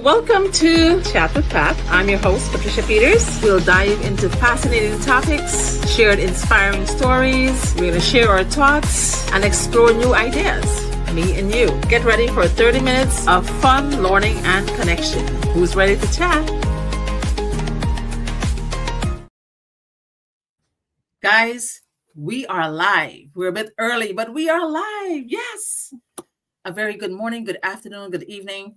Welcome to Chat with Pat. I'm your host, Patricia Peters. We'll dive into fascinating topics, share inspiring stories. We're going to share our thoughts and explore new ideas. Me and you. Get ready for 30 minutes of fun, learning, and connection. Who's ready to chat? Guys, we are live. We're a bit early, but we are live. Yes. A very good morning, good afternoon, good evening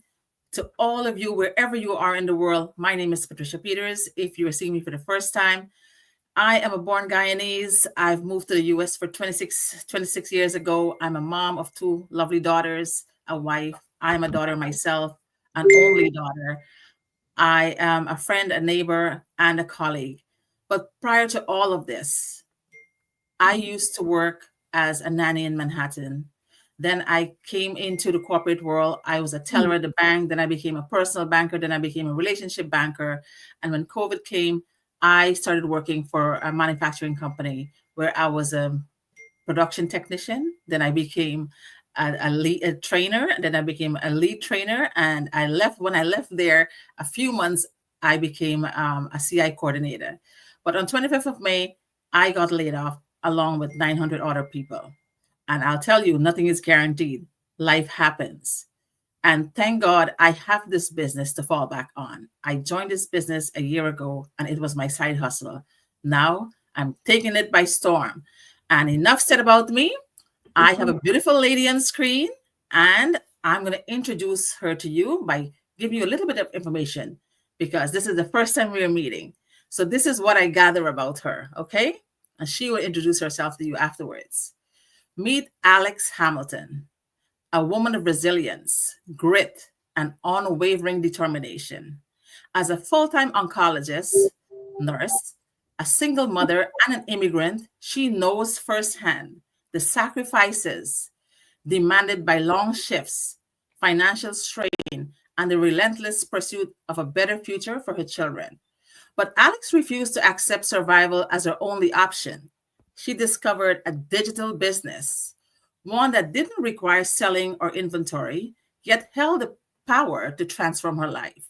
to all of you, wherever you are in the world. My name is Patricia Peters. If you are seeing me for the first time, I am a born Guyanese. I've moved to the US for 26 years ago. I'm a mom of two lovely daughters, a wife. I'm a daughter myself, an only daughter. I am a friend, a neighbor, and a colleague. But prior to all of this, I used to work as a nanny in Manhattan. Then I came into the corporate world. I was a teller at the bank. Then I became a personal banker. Then I became a relationship banker. And when COVID came, I started working for a manufacturing company where I was a production technician. Then I became a trainer. Then I became a lead trainer. And I left. When I left there, a few months, I became a CI coordinator. But on 25th of May, I got laid off along with 900 other people. And I'll tell you, nothing is guaranteed. Life happens. And thank God I have this business to fall back on. I joined this business a year ago and it was my side hustle. Now I'm taking it by storm. And enough said about me. I have a beautiful lady on screen and I'm going to introduce her to you by giving you a little bit of information because this is the first time we're meeting. So this is what I gather about her, okay? And she will introduce herself to you afterwards. Meet Alex Hamilton, a woman of resilience, grit, and unwavering determination. As a full-time oncologist, nurse, a single mother, and an immigrant, she knows firsthand the sacrifices demanded by long shifts, financial strain, and the relentless pursuit of a better future for her children. But Alex refused to accept survival as her only option. She discovered a digital business, one that didn't require selling or inventory, yet held the power to transform her life.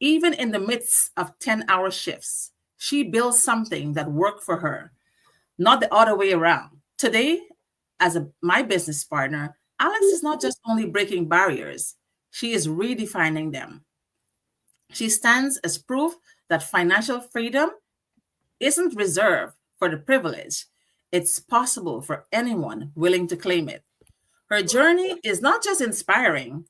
Even in the midst of 10-hour shifts, she built something that worked for her, not the other way around. Today, as my business partner, Alex is not just only breaking barriers, she is redefining them. She stands as proof that financial freedom isn't reserved for the privileged. It's possible for anyone willing to claim it. Her journey is not just inspiring,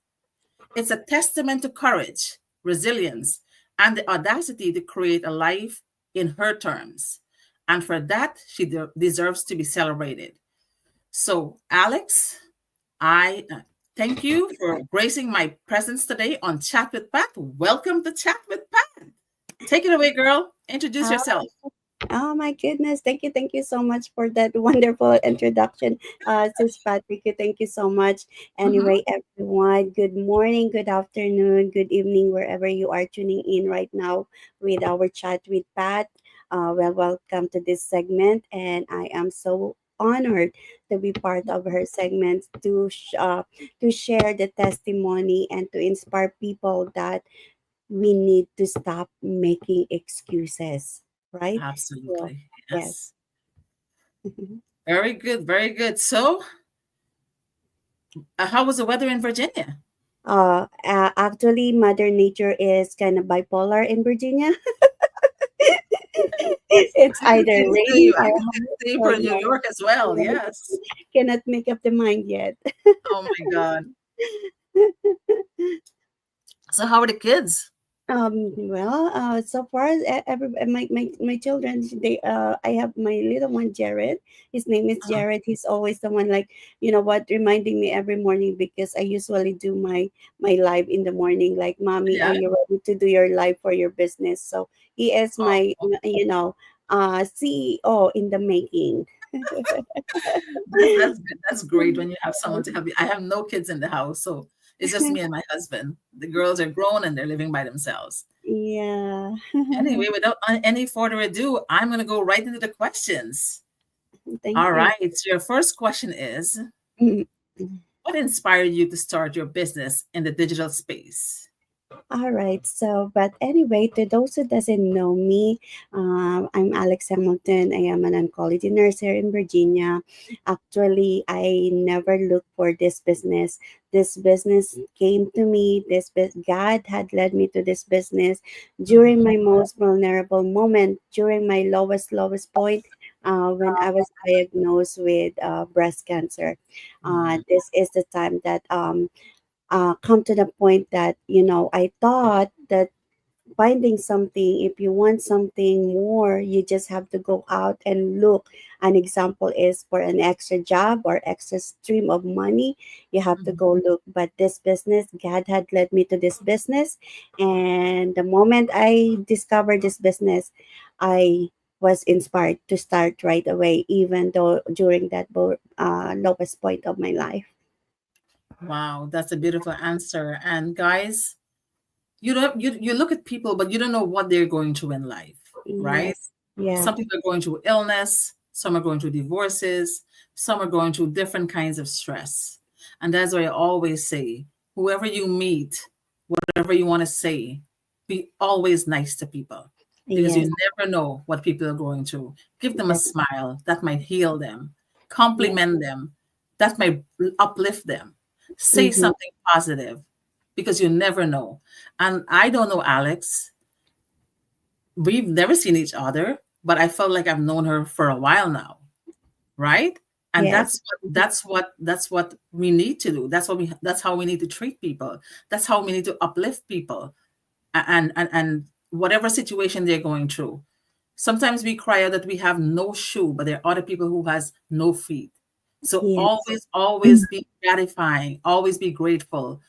it's a testament to courage, resilience, and the audacity to create a life in her terms. And for that, she deserves to be celebrated. So, Alex, I thank you for gracing my presence today on Chat with Pat. Welcome to Chat with Pat. Take it away, girl. Introduce yourself. Oh my goodness. Thank you so much for that wonderful introduction, Sis Patrick. Thank you so much. Mhm. Anyway, everyone, good morning, good afternoon, good evening, wherever you are tuning in right now with our chat with Pat. Welcome to this segment, and I am so honored to be part of her segment to share the testimony and to inspire people that we need to stop making excuses, right? So, Absolutely. yes. Yes. Very good. Very good. So, how was the weather in Virginia? Actually, Mother Nature is kind of bipolar in Virginia. It's I can either say the rain same. I or can say hot the same or for New no. York as well. Right? Yes. Cannot make up the mind yet. Oh my God. So, how are the kids? So far, my children, I have my little one, Jared. His name is Uh, Jared. He's always the one, like, reminding me every morning because I usually do my live in the morning. Like, mommy, are yeah. you ready to do your live for your business? So he is my, Oh, CEO in the making. that's good. That's great when you have someone to help you. I have no kids in the house, so it's just me and my husband. The girls are grown and they're living by themselves. Yeah. Anyway, without any further ado, I'm going to go right into the questions. Thank All you. right. So, your first question is, what inspired you to start your business in the digital space? All right. So, but anyway, to those who doesn't know me, I'm Alex Hamilton. I am an oncology nurse here in Virginia. Actually, I never looked for this business. This business came to me. God had led me to this business during my most vulnerable moment, during my lowest point, when I was diagnosed with breast cancer. Mhm. This is the time that come to the point that I thought that finding something, if you want something more, you just have to go out and look. An example is for an extra job or extra stream of money, you have to Mhm. go look. But this business, God had led me to this business, and the moment I discovered this business, I was inspired to start right away, even though during that lowest point of my life. Wow, that's a beautiful answer. And guys, you look at people, but you don't know what they're going through in life, right? Yes. Yeah. Some people are going through illness, some are going through divorces, some are going through different kinds of stress. And that's why I always say, whoever you meet, whatever you want to say, be always nice to people because Yes. you never know what people are going through. Give them a That's smile that might heal them, yeah. compliment them that might uplift them. Say Mm-hmm. something positive because you never know. And I don't know, Alex, we've never seen each other, but I felt like I've known her for a while now, right? And Yes. that's what we need to do. That's how we need to treat people. That's how we need to uplift people and whatever situation they're going through. Sometimes we cry out that we have no shoe, but there are other people who has no feet. So Yes. always be gratifying, always be grateful,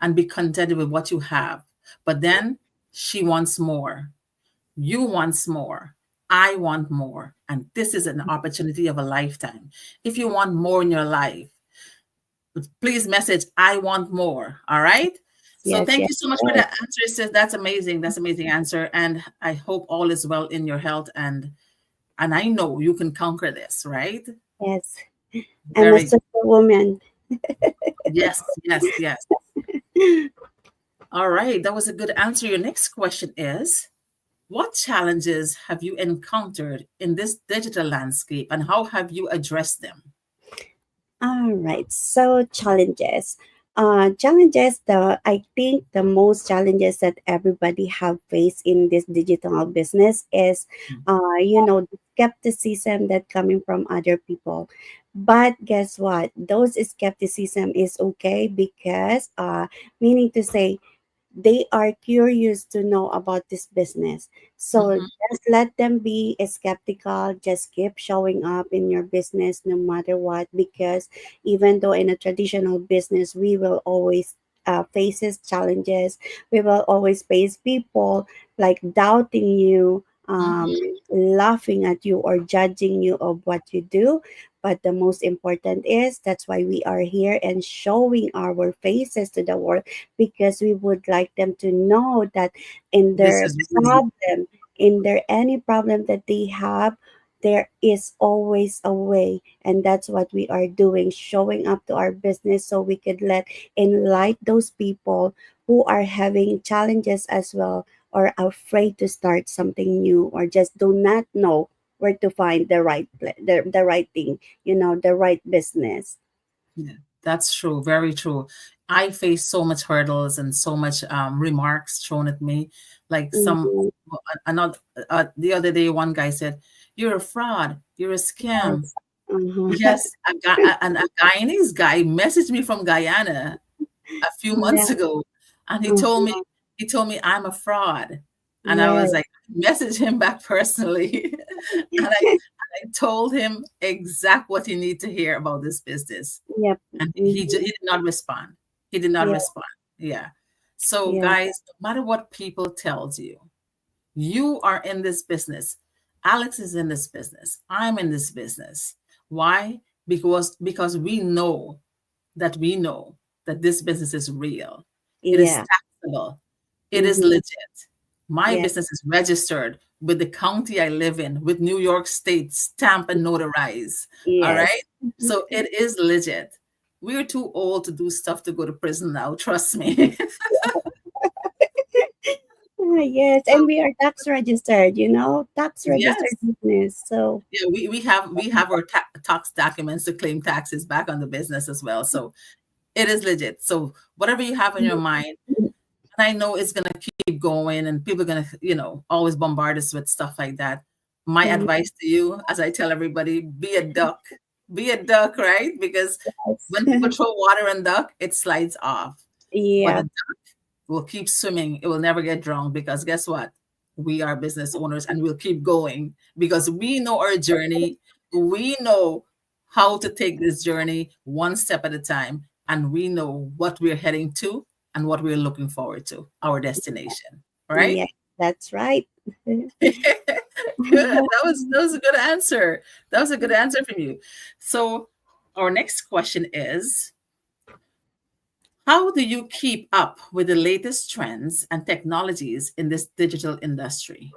and be contented with what you have. But then she wants more. You want more. I want more. And this is an opportunity of a lifetime. If you want more in your life, please message, I want more. All right. So Yes. thank Yes. you so much for Yes. that answer, sis. That's amazing. That's amazing answer. And I hope all is well in your health. And I know you can conquer this, right? Yes. I'm a Very good. superwoman. Yes, yes, yes. All right. That was a good answer. Your next question is, what challenges have you encountered in this digital landscape and how have you addressed them? All right. So challenges. Challenges. I think the most challenges that everybody have faced in this digital business is, the skepticism that coming from other people. But guess what? Those skepticism is okay because, meaning to say, they are curious to know about this business. So Mhm. just let them be skeptical. Just keep showing up in your business no matter what. Because even though in a traditional business, we will always faces challenges. We will always face people like doubting you, Mhm. laughing at you, or judging you of what you do. But the most important is that's why we are here and showing our faces to the world, because we would like them to know that in This their is real. problem, in their any problem that they have, there is always a way. And that's what we are doing, showing up to our business so we could let enlighten those people who are having challenges as well, or afraid to start something new, or just do not know where to find the right thing, the right business. Yeah, that's true. Very true. I face so much hurdles and so much remarks thrown at me. Like Mm-hmm. another, the other day, one guy said, "You're a fraud. You're a scam." Yes. Uh-huh. Yes, and a Guyanese guy messaged me from Guyana a few Yeah. months ago, and Uh-huh. he told me I'm a fraud, and I was Yes. like, message him back personally, and I told him exact what he need to hear about this business, Yep. and he Mm-hmm. did not respond. He did not Yeah. respond. Yeah. So Yeah. guys, no matter what people tells you, you are in this business. Alex is in this business. I'm in this business. Why? Because we know that this business is real. It is Yeah. taxable. It is Mm-hmm. legit. My Yeah. business is registered with the county I live in, with New York State stamp and notarize. All right. Yes. So it is legit. We're too old to do stuff to go to prison now. Trust me. Yes, So and we are tax registered, tax registered yes, business. So, yeah, we have our tax documents to claim taxes back on the business as well. So it is legit. So whatever you have in your mind, and I know it's gonna keep going, and people are gonna, always bombard us with stuff like that. My advice to you, as I tell everybody, be a duck. Be a duck, right? Because yes. when people throw water in duck, it slides off. But Yeah, a we'll keep swimming. It will never get drowned because guess what? We are business owners and we'll keep going because we know our journey. We know how to take this journey one step at a time. And we know what we're heading to and what we're looking forward to, our destination. Right? yeah, that's right. Good. That was a good answer. That was a good answer from you. So our next question is, how do you keep up with the latest trends and technologies in this digital industry?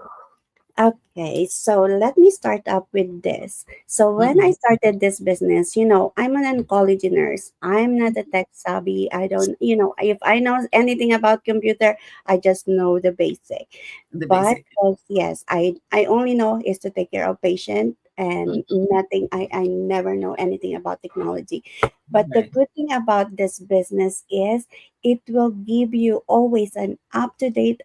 Okay, so let me start up with this. So when I Mhm. started this business, I'm an oncology nurse. I'm not a tech savvy. I don't, if I know anything about computer, I just know the basic. The But basic. yes, I only know is to take care of patient and Mhm. nothing. I never know anything about technology. But the Right. good thing about this business is it will give you always an up to date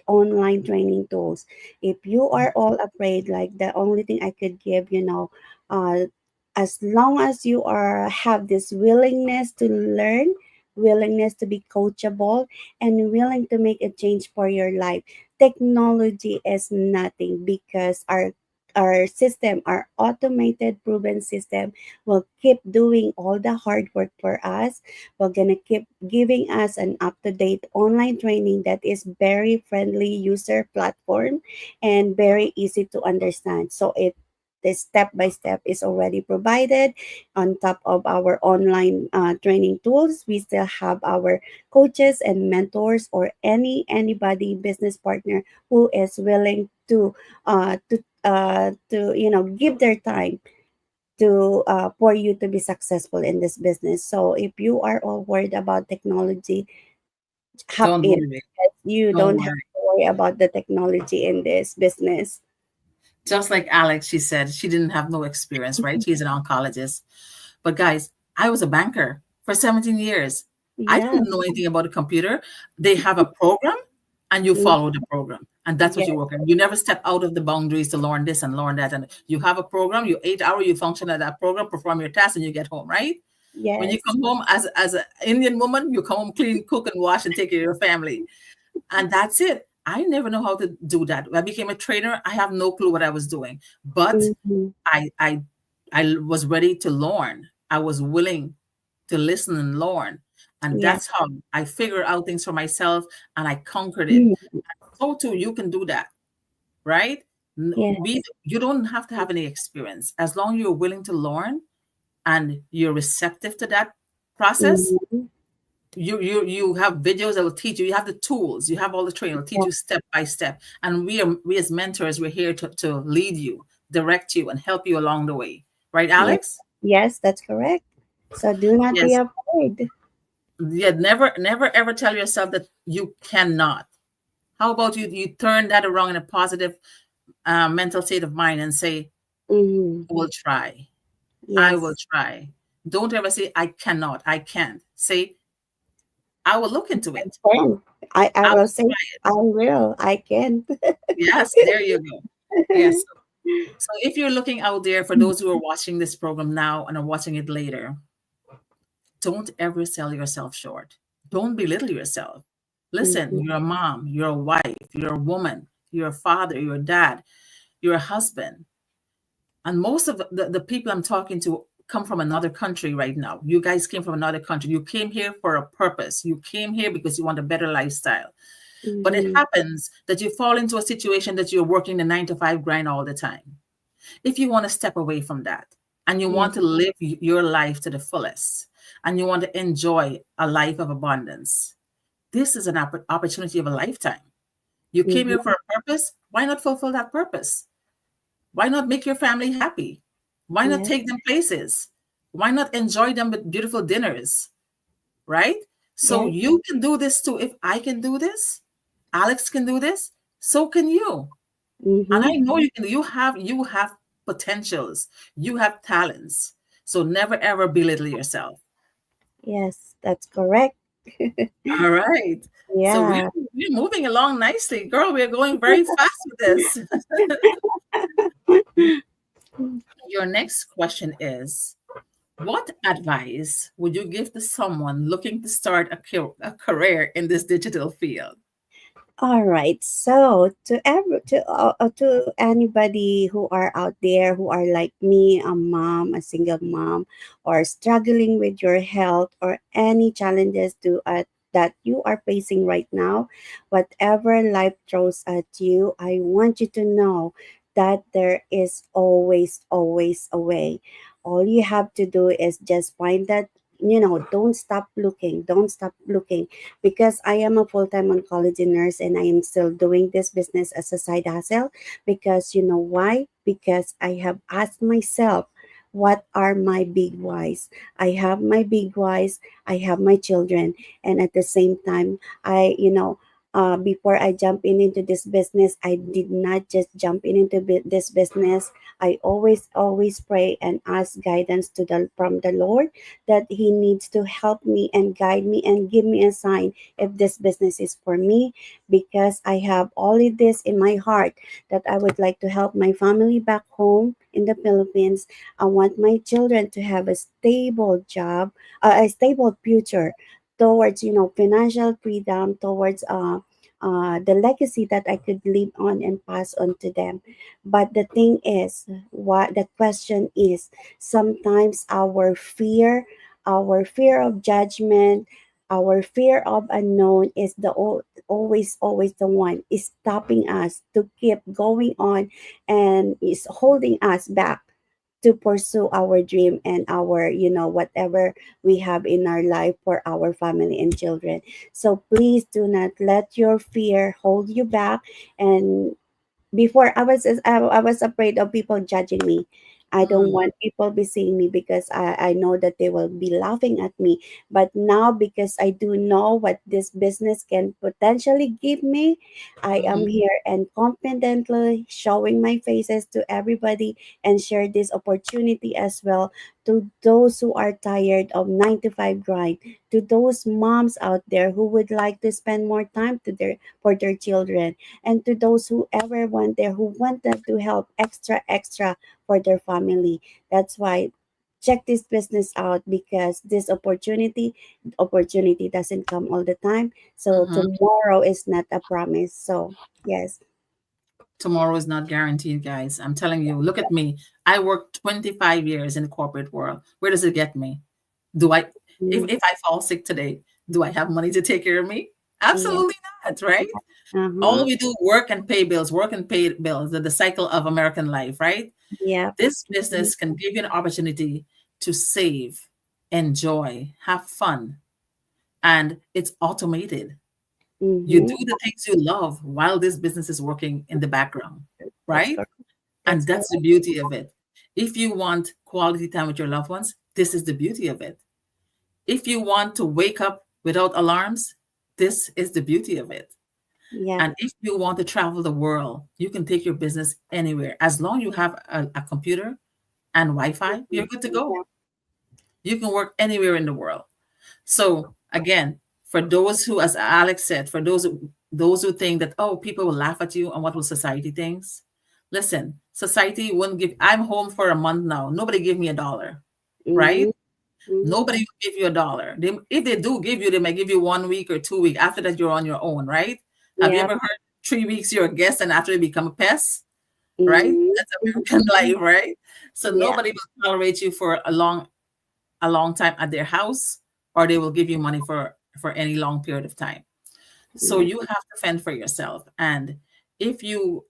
online training tools. If you are all afraid, like the only thing I could give, uh as long as you are have this willingness to learn, willingness to be coachable, and willing to make a change for your life, technology is nothing, because our system, our automated proven system, will keep doing all the hard work for us. We're gonna keep giving us an up-to-date online training that is very friendly user platform and very easy to understand. So the step by step is already provided. On top of our online training tools, we still have our coaches and mentors, or anybody business partner who is willing to give their time to for you to be successful in this business. So if you are all worried about technology, hop Don't in. worry. You Don't don't have worry. to worry about the technology in this business. Just like Alex, she said she didn't have no experience, right? She's an oncologist. But guys, I was a banker for 17 years. I Yeah. didn't know anything about a computer. They have a program and you Mm, follow the program. And that's what you yes. work on. You never step out of the boundaries to learn this and learn that. And you have a program, you 8 hour, you function at that program, perform your tasks, and you get home, right? When you Yes. come home as an Indian woman, you come home, clean, cook, and wash, and take care of your family, and that's it. I never know how to do that. When I became a trainer, I have no clue what I was doing, but Mm-hmm. I I I was ready to learn. I was willing to listen and learn, and Yeah. that's how I figured out things for myself, and I conquered it. Mm, So too, you can do that, right? We yes. you don't have to have any experience as long as you're willing to learn and you're receptive to that process. Mm-hmm. You have videos that will teach you. You have the tools, you have all the training, will teach Yeah. you step by step, and we as mentors, we're here to lead you, direct you, and help you along the way, right, Yeah. Alex? Yes, that's correct. So do not be Yes. afraid. Yeah, never ever tell yourself that you cannot. How about you turn that around in a positive mental state of mind and say, Mm-hmm. I will try. I will Yes. try. Don't ever say I cannot, I can't. Say I will look into I it. can. I I will will say try it. I will. I can. Yes, there you go. Yes. So if you're looking out there, for those who are watching this program now and are watching it later, don't ever sell yourself short. Don't belittle yourself. Listen, Mhm. you're a mom, you're a wife, you're a woman, you're a father, you're a dad, you're a husband. And most of the people I'm talking to come from another country right now. You guys came from another country. You came here for a purpose. You came here because you want a better lifestyle. But it Mhm. happens that you fall into a situation that you're working the 9 to 5 grind all the time. If you want to step away from that and you Yeah. want to live your life to the fullest and you want to enjoy a life of abundance, this is an opportunity of a lifetime. You came here Mhm. for a purpose. Why not fulfill that purpose? Why not make your family happy? Why not Yes. take them places? Why not enjoy them with beautiful dinners? Right? So Yes. you can do this too. If I can do this, Alex can do this, so can you. And Mm-hmm. I know you can. You have potentials. You have talents. So never ever belittle yourself. Yes, that's correct. All right. So we're, Yeah. we're moving along nicely, girl. We're going very fast with this. Your next question is, what advice would you give to someone looking to start a career in this digital field? All right. So to anybody who are out there who are like me, a mom, a single mom, or struggling with your health or any challenges that you are facing right now, whatever life throws at you, I want you to know that there is always a way. All you have to do is just find that. Don't stop looking. Don't stop looking, because I am a full-time oncology nurse and I am still doing this business as a side hustle. Because you know why? Because I have asked myself, what are my big whys? I have my big whys, I have my children, and at the same time, before I jump into this business, I did not just jump into this business. I always pray and ask guidance from the Lord, that He needs to help me and guide me and give me a sign if this business is for me, because I have all of this in my heart, that I would like to help my family back home in the Philippines. I want my children to have a stable job, a stable future, towards financial freedom, towards the legacy that I could leave on and pass on to them. But the thing is, what the question is, sometimes our fear of judgment, our fear of unknown is always the one is stopping us to keep going on, and is holding us back to pursue our dream and our whatever we have in our life for our family and children. So please do not let your fear hold you back. And before, I was afraid of people judging me. I don't Mm, want people be seeing me, because I know that they will be laughing at me. But now, because I do know what this business can potentially give me, I mhm, am here and confidently showing my faces to everybody, and share this opportunity as well to those who are tired of 9 to 5 grind, to those moms out there who would like to spend more time for their children, and to those who ever want there who wanted to help extra for their family. That's why check this business out, because this opportunity doesn't come all the time. So mhm. tomorrow is not a promise. So yes. Tomorrow is not guaranteed, guys. I'm telling you, look at me. I worked 25 years in the corporate world. Where does it get me? Do I, Mm, if I fall sick today, do I have money to take care of me? yeah. Absolutely not, right? All Uh-huh. we do, work and pay bills, work and pay bills, the cycle of American life, right? Yeah. This business can give you an opportunity to save, enjoy, have fun, and it's automated. You Mm-hmm. do the things you love while this business is working in the background, That's right? correct. And That's that's correct. the beauty of it. If you want quality time with your loved ones, this is the beauty of it. If you want to wake up without alarms, this is the beauty of it. Yeah. And if you want to travel the world, you can take your business anywhere. As long you have a computer and Wi-Fi, you're good to go. Yeah. You can work anywhere in the world. So again, for those who, as Alex said, for those who think that, oh, people will laugh at you and what will society thinks, listen, society wouldn't give. I'm home for a month now. Nobody give me a dollar, right? Mm-hmm. Mm-hmm. Nobody will give you a dollar. If they do give you, they may give you 1 week or 2 weeks. After that, you're on your own, right? Have you Yeah. ever heard 3 weeks you're a guest and after you become a pest, right? That's American Mm-hmm. life, right? So Yeah. nobody will tolerate you for a long time at their house, or they will give you money for any long period of time. So Yeah. you have to fend for yourself. And if you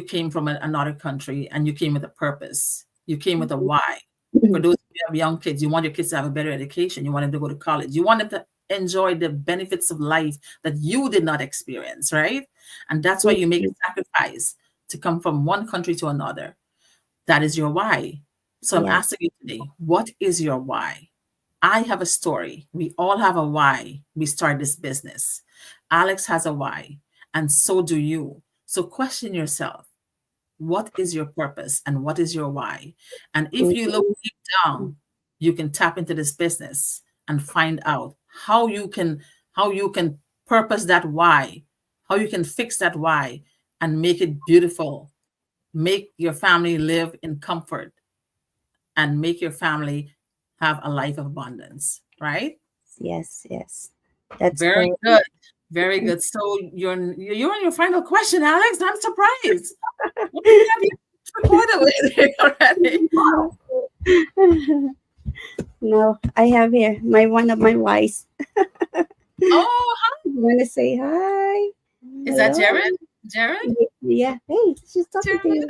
came from another country and you came with a purpose, you came with a why. For those who have young kids, you want your kids to have a better education, you want them to go to college, you want them to enjoy the benefits of life that you did not experience, right? And that's why you make a sacrifice to come from one country to another. That is your why. So I'm Yeah. asking you today, what is your why? I have a story. We all have a why we start this business. Alex has a why. and so do you. So question yourself, what is your purpose and what is your why? And if you look Mhm. deep down, you can tap into this business and find out how you can purpose that why, how you can fix that why and make it beautiful, make your family live in comfort, and make your family have a life of abundance, right? Yes, yes. That's Very correct. good. Very good. So you're on your final question, Alex. I'm surprised. What do you have you recorded with here already? No, I have here my one of my wives. Oh, You want to say hi? is that Hello. Jared? Jared? Yeah. Hey, she's talking to Jared? you.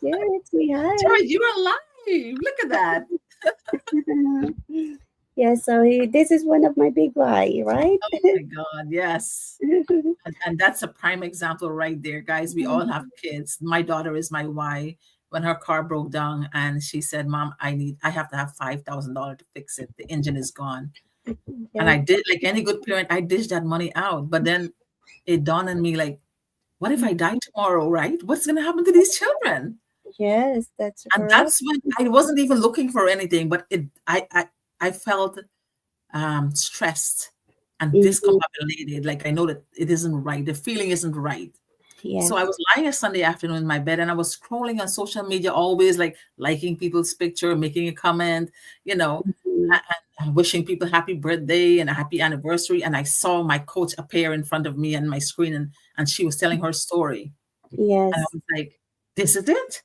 Jared, say hi. Jared, you're alive. Look at that. Yeah. So this is one of my big why, right? Oh my God. Yes. And that's a prime example right there, guys. We all have kids. My daughter is my why. When her car broke down and she said, Mom, I have to have $5,000 to fix it. The engine is gone. And Yeah. I did, like any good parent, I dished that money out. But then it dawned on me, like, what if I die tomorrow, right? What's going to happen to these children? Yes, that's And correct. that's when I wasn't even looking for anything, but I felt stressed and Mm-hmm. discombobulated. Like I know that it isn't right. The feeling isn't right. So I Yes. was lying a Sunday afternoon in my bed and I was scrolling on social media, always like liking people's picture, making a comment, you know, Mhm. and wishing people happy birthday and a happy anniversary. And I saw my coach appear in front of me on my screen and she was telling her story. And I Yes. was like, this is it.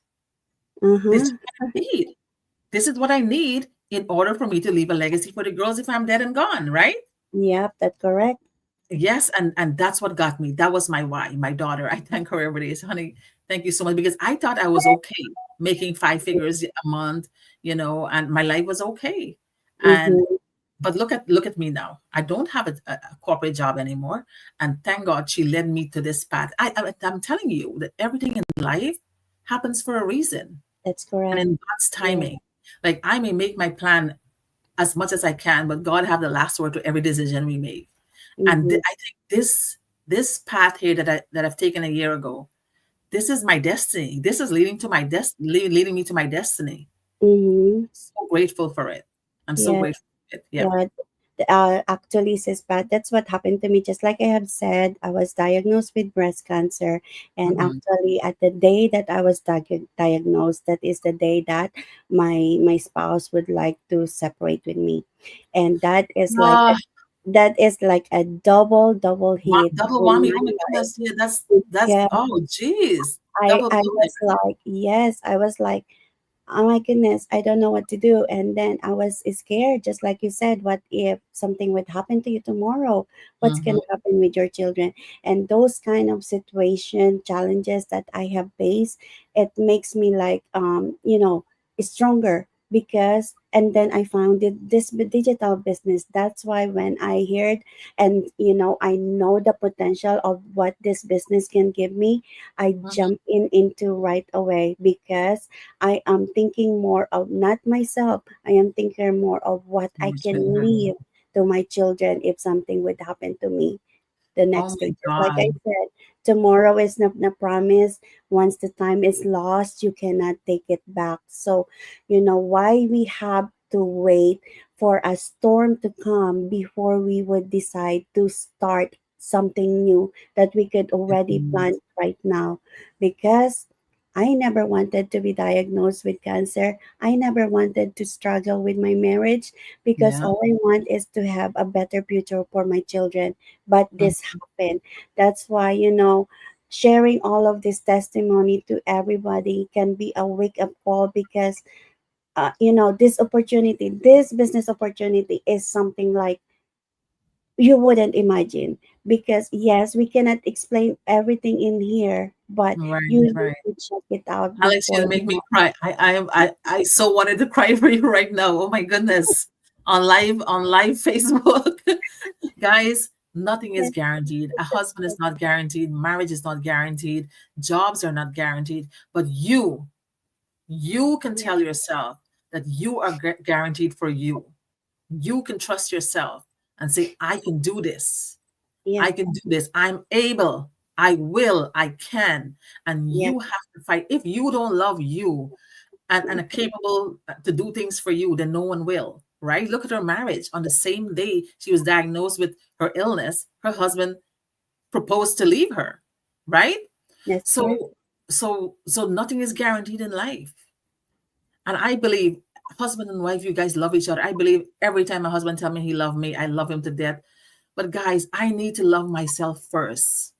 This is Uh-huh. what I need. This is what I need in order for me to leave a legacy for the girls if I'm dead and gone, right? Yep, that's correct. Yes, and that's what got me. That was my why. My daughter, I thank her every day. So, honey, thank you so much because I thought I was okay making five figures a month, and my life was okay. And Mm-hmm. but look at me now. I don't have a corporate job anymore, and thank God she led me to this path. I'm telling you that everything in life happens for a reason That's and correct. in God's Yeah. timing. Like I may make my plan as much as I can, but God have the last word to every decision we make. And Mm-hmm. I think this path here that I've taken a year ago, this is my destiny. This is leading to my leading me to my destiny. Mm-hmm. So grateful for it. I'm so Yeah. grateful for it. Yep. Yeah. Actually, sis Pat, that's what happened to me. Just like I have said, I was diagnosed with breast cancer, and Mhm. actually, at the day that I was diagnosed, that is the day that my spouse would like to separate with me, and Ah, that is like a double hit double in whammy. my Oh my life. goodness. Yeah, that's Yeah, oh geez. Double I bonus. was like, yes, I was like, oh my goodness, I don't know what to do. And then I was scared, just like you said, what if something would happen to you tomorrow? What's Hmm. going to happen with your children? And those kind of situation challenges that I have faced, it makes me like, stronger because, and then I found this digital business. That's why when I heard and, I know the potential of what this business can give me, I Hmm. jump into right away because I am thinking more of not myself. I am thinking more of what I My can children. leave to my children if something would happen to me the Oh next my day. Just like I God. said, tomorrow is not a promise. Once the time is lost, you cannot take it back. So, why we have to wait for a storm to come before we would decide to start something new that we could already Mhm. plan right now. Because I never wanted to be diagnosed with cancer. I never wanted to struggle with my marriage because Yeah. all I want is to have a better future for my children, but Mm. this happened. That's why, sharing all of this testimony to everybody can be a wake up call because, this business opportunity is something like you wouldn't imagine. Because, yes, we cannot explain everything in here, but Right, you need right. to check it out Alex, before. you'll make me cry. I so wanted to cry for you right now. Oh my goodness. On live Facebook. Guys, nothing is Yes, guaranteed. A husband is not guaranteed. Marriage is not guaranteed. Jobs are not guaranteed. But you can yes, tell yourself that you are guaranteed for you. You can trust yourself and say, I can do this. yes, I can do this. I'm able. I will, I can. And Yep. you have to fight. If you don't love you and are capable to do things for you, then no one will, right? Look at her marriage. On the same day she was diagnosed with her illness, her husband proposed to leave her, right? That's correct. So, so nothing is guaranteed in life. And I believe husband and wife, you guys love each other. I believe every time my husband tell me he love me, I love him to death. But guys, I need to love myself first.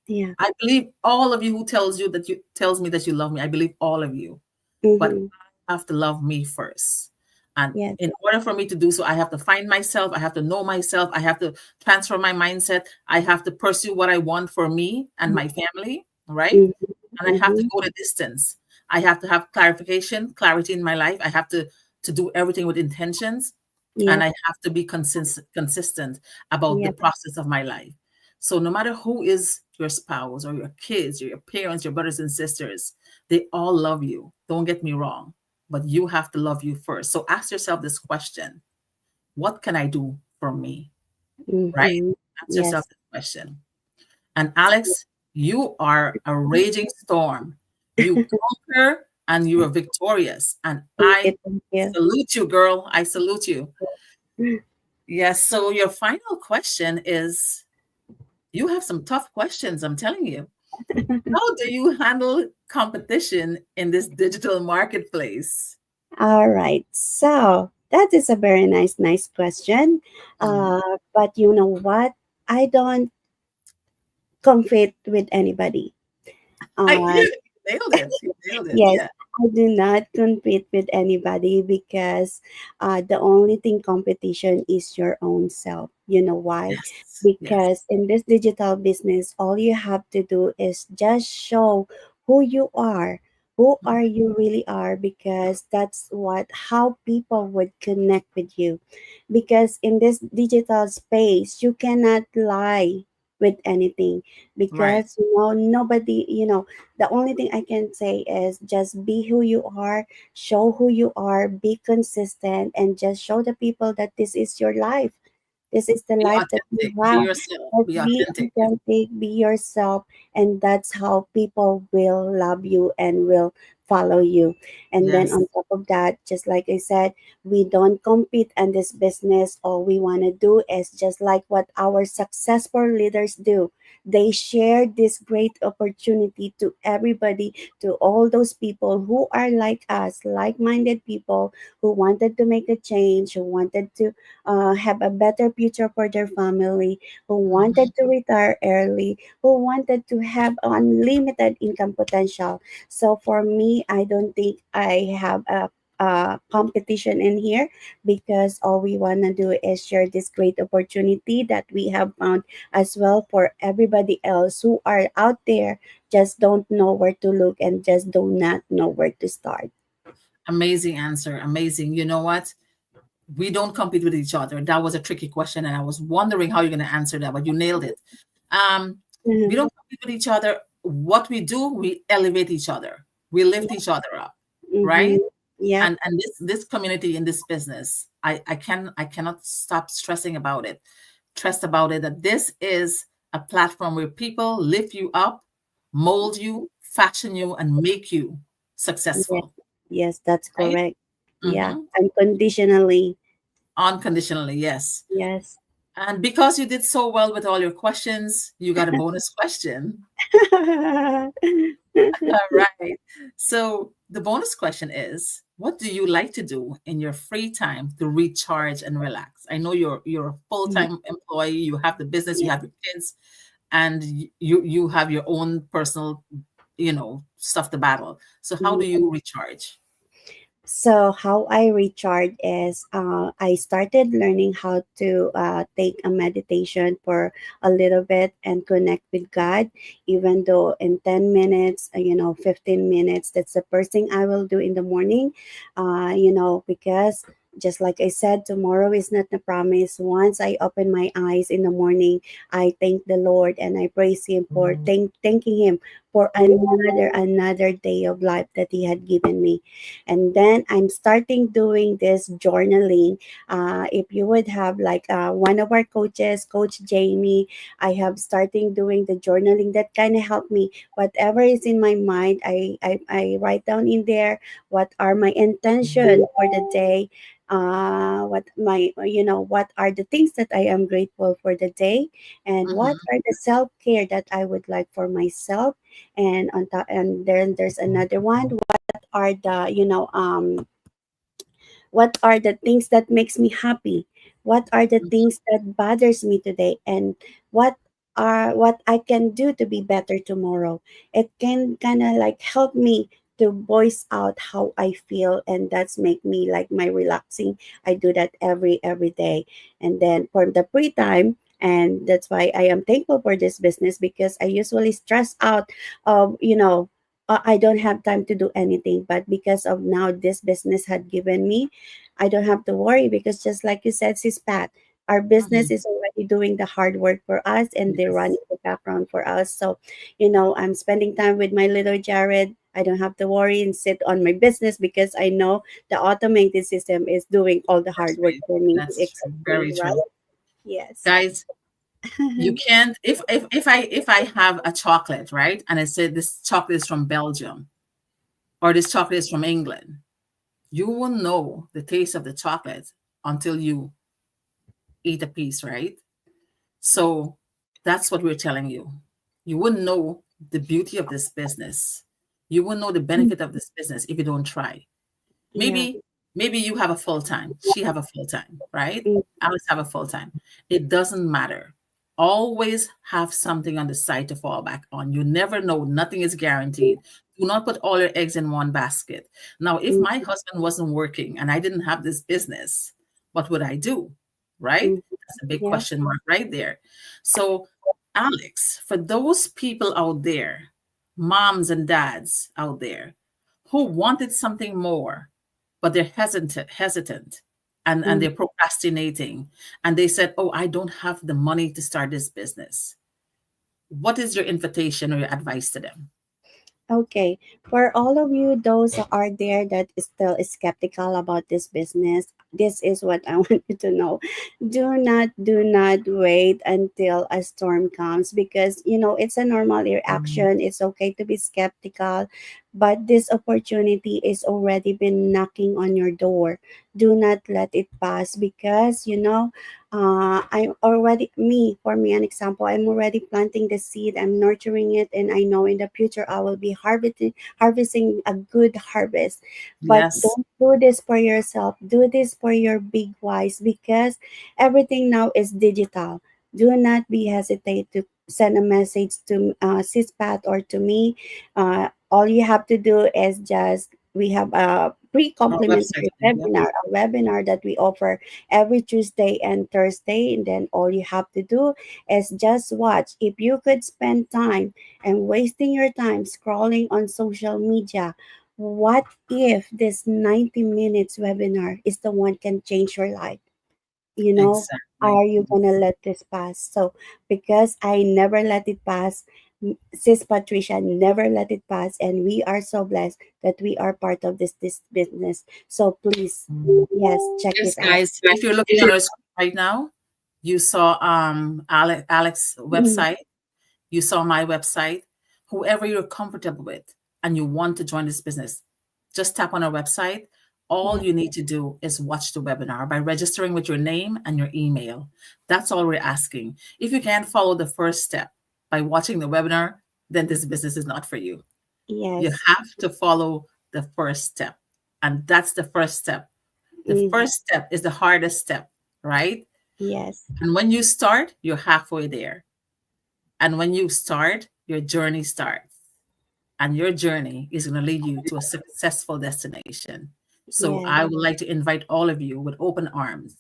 Yeah. I believe all of you who tells me that you love me. I believe all of you. But Mm-hmm. I have to love me first. And Yes. in order for me to do so, I have to find myself. I have to know myself. I have to transfer my mindset. I have to pursue what I want for me and my family, right? Mm-hmm. And I have to Mm-hmm. go the distance. I have to have clarification, clarity in my life. I have to do everything with intentions, and Yep. I have to be consistent about the Yep. process of my life. So no matter who is your spouse or your kids or your parents, your brothers and sisters, they all love you. Don't get me wrong, but you have to love you first. So ask yourself this question: what can I do for me? Right? Mm-hmm. Ask yourself Yes. this question. And Alex, you are a raging storm. You conquer and you are victorious. And Thank I you. Thank you. salute you, girl. I salute you. Yes. So your final question is, you have some tough questions, I'm telling you. How do you handle competition in this digital marketplace? All right. So that is a very nice question. Mhm. But you know what? I don't compete with anybody. Uh, You nailed it. You nailed it. Yes, Yeah. I do not compete with anybody because the only thing competition is your own self. You know why? Yes. Yes. Because in this digital business, all you have to do is just show who you are, who are you really are, because that's what how people would connect with you. Because in this digital space, you cannot lie with anything Right. because nobody the only thing I can say is just be who you are, show who you are, be consistent, and just show the people that this is your life. This is the Be life that you authentic. Be have. yourself. Just Be be authentic. authentic, be yourself, and that's how people will love you and will follow you. And then Yes. on top of that, just like I said, we don't compete in this business. All we want to do is just like what our successful leaders do. They share this great opportunity to everybody, to all those people who are like us, like minded people who wanted to make a change, who wanted to have a better future for their family, who wanted Mhm. to retire early, who wanted to have unlimited income potential. So for me, I don't think I have a competition in here because all we want to do is share this great opportunity that we have found as well for everybody else who are out there just don't know where to look and just do not know where to start. Amazing answer. Amazing. You know what? We don't compete with each other. That was a tricky question, and I was wondering how you're going to answer that, but you nailed it. Um, we Mhm. don't compete with each other. What we do, we elevate each other. We lift each other up, right? Mhm. Yep. And this community in this business, I cannot stop stressing about it. Stress about it that this is a platform where people lift you up, mold you, fashion you, and make you Yes. successful, Yes, that's right? correct. Yeah. Hmm. Unconditionally. Unconditionally, yes. Yes. And because you did so well with all your questions, you got a bonus question. All right. So the bonus question is, what do you like to do in your free time to recharge and relax? I know you're a full-time employee, you have the business, you Yeah. have your kids, and you have your own personal, stuff to battle. So how do Yeah. you recharge? So how I recharge is I started learning how to take a meditation for a little bit and connect with God, even though in 10 minutes, 15 minutes, that's the first thing I will do in the morning, because just like I said, tomorrow is not a promise. Once I open my eyes in the morning, I thank the Lord and I praise Him for thanking Him for another day of life that He had given me. And then I'm starting doing this journaling. If you would have like one of our coaches, Coach Jamie, I have starting doing the journaling that kind of helped me. Whatever is in my mind, I write down in there what are my intention for the day, what my what are the things that I am grateful for the day, and what Mm-hmm. are the self-care that I would like for myself. And on top, and then there's another one, what are the what are the things that makes me happy, what are the things that bothers me today, and what are what I can do to be better tomorrow. It can kind of like help me to voice out how I feel, and that's make me like my relaxing. I do that every day. And then for the free time, and that's why I am thankful for this business, because I usually stress out of I don't have time to do anything. But because of now this business had given me, I don't have to worry, because just like you said, Sis Pat, our business Mm-hmm. is already doing the hard work for us, and they're running Yes. the background for us. So, I'm spending time with my little Jared. I don't have to worry and sit on my business, because I know the automated system is doing all the That's hard work right. for me to That's true. execute, Very right? true. Yes. Guys, you can't if I have a chocolate, right? And I said this chocolate is from Belgium or this chocolate is from England, you will know the taste of the chocolate until you eat a piece, right? So that's what we're telling you. You wouldn't know the beauty of this business. You wouldn't know the benefit of this business if you don't try. Yeah. Maybe you have a full time. She have a full time, right? Mm, Alex have a full time. It doesn't matter. Always have something on the side to fall back on. You never know. Nothing is guaranteed. Do not put all your eggs in one basket. Now, if mm, my husband wasn't working and I didn't have this business, what would I do? Right? mm. That's a big Yeah. question mark right there. So, Alex, for those people out there, moms and dads out there who wanted something more, but they're hesitant and Mm. they're procrastinating, and they said, oh, I don't have the money to start this business. What is your invitation or your advice to them? Okay, for all of you, those are there that is still skeptical about this business, this is what I want you to know. Do not wait until a storm comes, because it's a normal reaction. It's okay to be skeptical, but this opportunity is already been knocking on your door. Do not let it pass, because I already me for me an example, I'm already planting the seed, I'm nurturing it, and I know in the future I will be harvesting a good harvest. But Yes. don't do this for yourself, do this for your big wise, because everything now is digital. Do not be hesitate to send a message to Sispat or to me. All you have to do is just we have a Our website. pre-complimentary Yep. webinar, a webinar that we offer every Tuesday and Thursday. And then all you have to do is just watch. If you could spend time and wasting your time scrolling on social media, what if this 90 minutes webinar is the one can change your life? Exactly. Are you gonna let this pass? So because I never let it pass, sis Patricia never let it pass, and we are so blessed that we are part of this business. So please, yes, check Yes, it out. guys, if you're looking on our screen right now, you saw Alex Mm, website. You saw my website. Whoever you're comfortable with and you want to join this business, just tap on our website. All yeah, you need to do is watch the webinar by registering with your name and your email. That's all we're asking. If you can't follow the first step by watching the webinar, then this business is not for you. You yes, have to follow the first step. And that's the first step. The mm, first step is the hardest step, right? yes, And when you start, you're halfway there. And when you start, your journey starts. And your journey is going to lead you to a successful destination. So yes, I would like to invite all of you with open arms.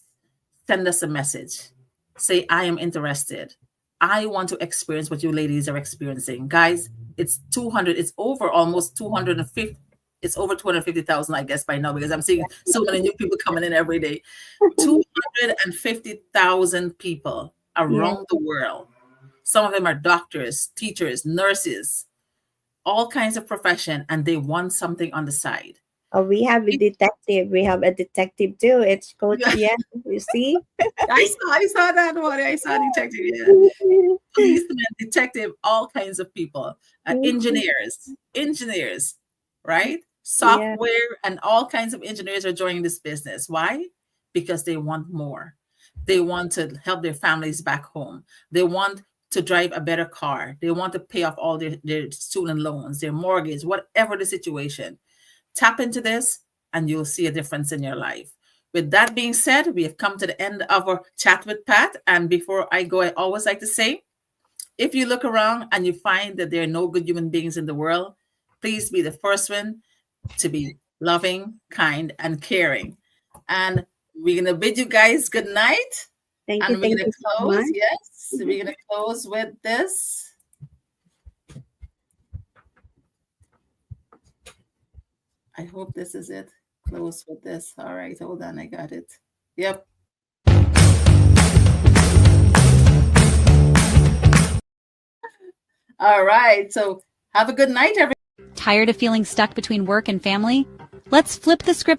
Send us a message. Say, I am interested. I want to experience what you ladies are experiencing. Guys, it's 200, it's over almost 250. It's over 250,000, I guess, by now, because I'm seeing so many new people coming in every day. 250,000 people yes, around the world. Some of them are doctors, teachers, nurses, all kinds of profession, and they want something on the side. We have a detective. We have a detective too. It's Coach. Yeah, Yeah, you see. I saw that one. I saw detective. Yeah, policemen, detective, all kinds of people, engineers, right? Yeah. Software and all kinds of engineers are joining this business. Why? Because they want more. They want to help their families back home. They want to drive a better car. They want to pay off all their student loans, their mortgage, whatever the situation. Tap into this and you'll see a difference in your life. With that being said, we have come to the end of our chat with Pat. And before I go, I always like to say, if you look around and you find that there are no good human beings in the world, please be the first one to be loving, kind, and caring. And we're going to bid you guys good night. Thank And you. we're going Thank to you so close. much. Yes, we're going to close with this. I hope this is it. Close with this. All right, hold on. I got it. Yep. All right. So have a good night, everyone. Tired of feeling stuck between work and family? Let's flip the script